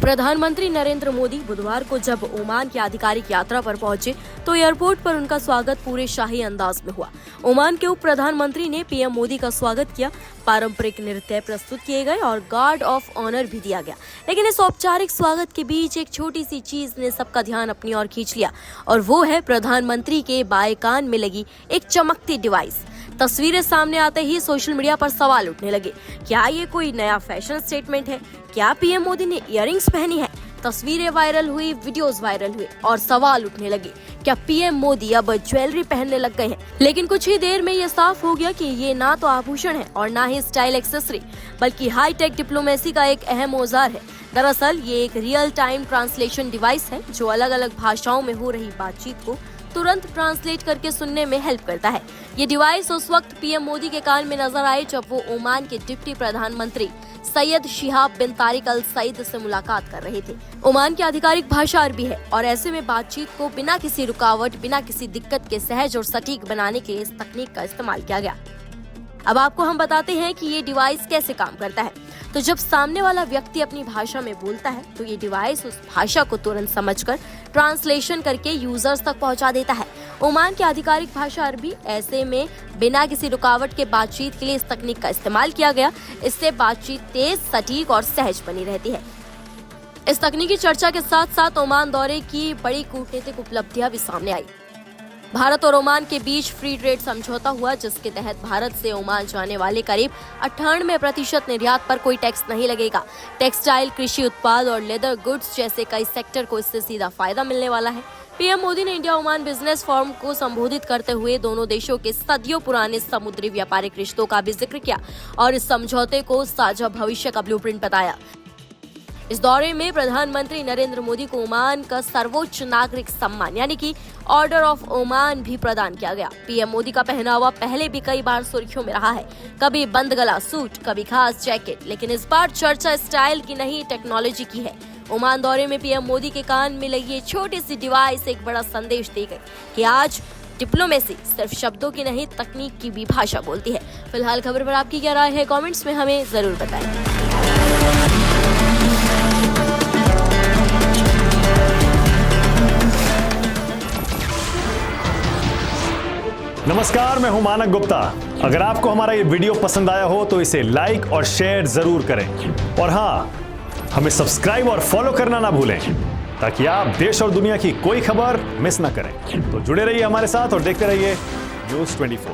प्रधानमंत्री नरेंद्र मोदी बुधवार को जब ओमान की आधिकारिक यात्रा पर पहुंचे तो एयरपोर्ट पर उनका स्वागत पूरे शाही अंदाज में हुआ। ओमान के उप प्रधानमंत्री ने पीएम मोदी का स्वागत किया, पारंपरिक नृत्य प्रस्तुत किए गए और गार्ड ऑफ ऑनर भी दिया गया। लेकिन इस औपचारिक स्वागत के बीच एक छोटी सी चीज ने सबका ध्यान अपनी ओर खींच लिया और वो है प्रधानमंत्री के बाएं कान में लगी एक चमकती डिवाइस। तस्वीरें सामने आते ही सोशल मीडिया पर सवाल उठने लगे, क्या ये कोई नया फैशन स्टेटमेंट है? क्या पीएम मोदी ने इयररिंग्स पहनी है? तस्वीरें वायरल हुई, वीडियोस वायरल हुए और सवाल उठने लगे, क्या पीएम मोदी अब ज्वेलरी पहनने लग गए हैं? लेकिन कुछ ही देर में ये साफ हो गया कि ये ना तो आभूषण है और ना ही स्टाइल एक्सेसरी, बल्कि हाईटेक डिप्लोमेसी का एक अहम औजार है। दरअसल ये एक रियल टाइम ट्रांसलेशन डिवाइस है जो अलग अलग भाषाओं में हो रही बातचीत को तुरंत ट्रांसलेट करके सुनने में हेल्प करता है। ये डिवाइस उस वक्त पीएम मोदी के कान में नजर आए जब वो ओमान के डिप्टी प्रधानमंत्री सैयद शिहाब बिन तारिक अल सईद से मुलाकात कर रहे थे। ओमान की आधिकारिक भाषा अरबी है और ऐसे में बातचीत को बिना किसी रुकावट, बिना किसी दिक्कत के सहज और सटीक बनाने के लिए इस तकनीक का इस्तेमाल किया गया। अब आपको हम बताते हैं कि ये डिवाइस कैसे काम करता है। तो जब सामने वाला व्यक्ति अपनी भाषा में बोलता है तो ये डिवाइस उस भाषा को तुरंत समझकर ट्रांसलेशन करके यूजर्स तक पहुंचा देता है। ओमान की आधिकारिक भाषा अरबी, ऐसे में बिना किसी रुकावट के बातचीत के लिए इस तकनीक का इस्तेमाल किया गया। इससे बातचीत तेज, सटीक और सहज बनी रहती है। इस तकनीकी चर्चा के साथ साथ ओमान दौरे की बड़ी कूटनीतिक उपलब्धियां भी सामने आई। भारत और ओमान के बीच फ्री ट्रेड समझौता हुआ, जिसके तहत भारत से ओमान जाने वाले करीब 98% निर्यात पर कोई टैक्स नहीं लगेगा। टेक्सटाइल, कृषि उत्पाद और लेदर गुड्स जैसे कई सेक्टर को इससे सीधा फायदा मिलने वाला है। पीएम मोदी ने इंडिया ओमान बिजनेस फोरम को संबोधित करते हुए दोनों देशों के सदियों पुराने समुद्री व्यापारिक रिश्तों का भी जिक्र किया और इस समझौते को साझा भविष्य का ब्लूप्रिंट बताया। इस दौरे में प्रधानमंत्री नरेंद्र मोदी को ओमान का सर्वोच्च नागरिक सम्मान यानी कि ऑर्डर ऑफ ओमान भी प्रदान किया गया। पीएम मोदी का पहनावा पहले भी कई बार सुर्खियों में रहा है, कभी बंद गला सूट, कभी खास जैकेट, लेकिन इस बार चर्चा स्टाइल की नहीं, टेक्नोलॉजी की है। ओमान दौरे में पीएम मोदी के कान में लगी छोटी सी डिवाइस एक बड़ा संदेश दे गई कि आज डिप्लोमेसी सिर्फ शब्दों की नहीं, तकनीक की भी भाषा बोलती है। फिलहाल खबर पर आपकी क्या राय है? कमेंट्स में हमें जरूर बताएं। नमस्कार, मैं हूं मानक गुप्ता। अगर आपको हमारा ये वीडियो पसंद आया हो तो इसे लाइक और शेयर जरूर करें और हाँ, हमें सब्सक्राइब और फॉलो करना ना भूलें ताकि आप देश और दुनिया की कोई खबर मिस ना करें। तो जुड़े रहिए हमारे साथ और देखते रहिए न्यूज़ 24।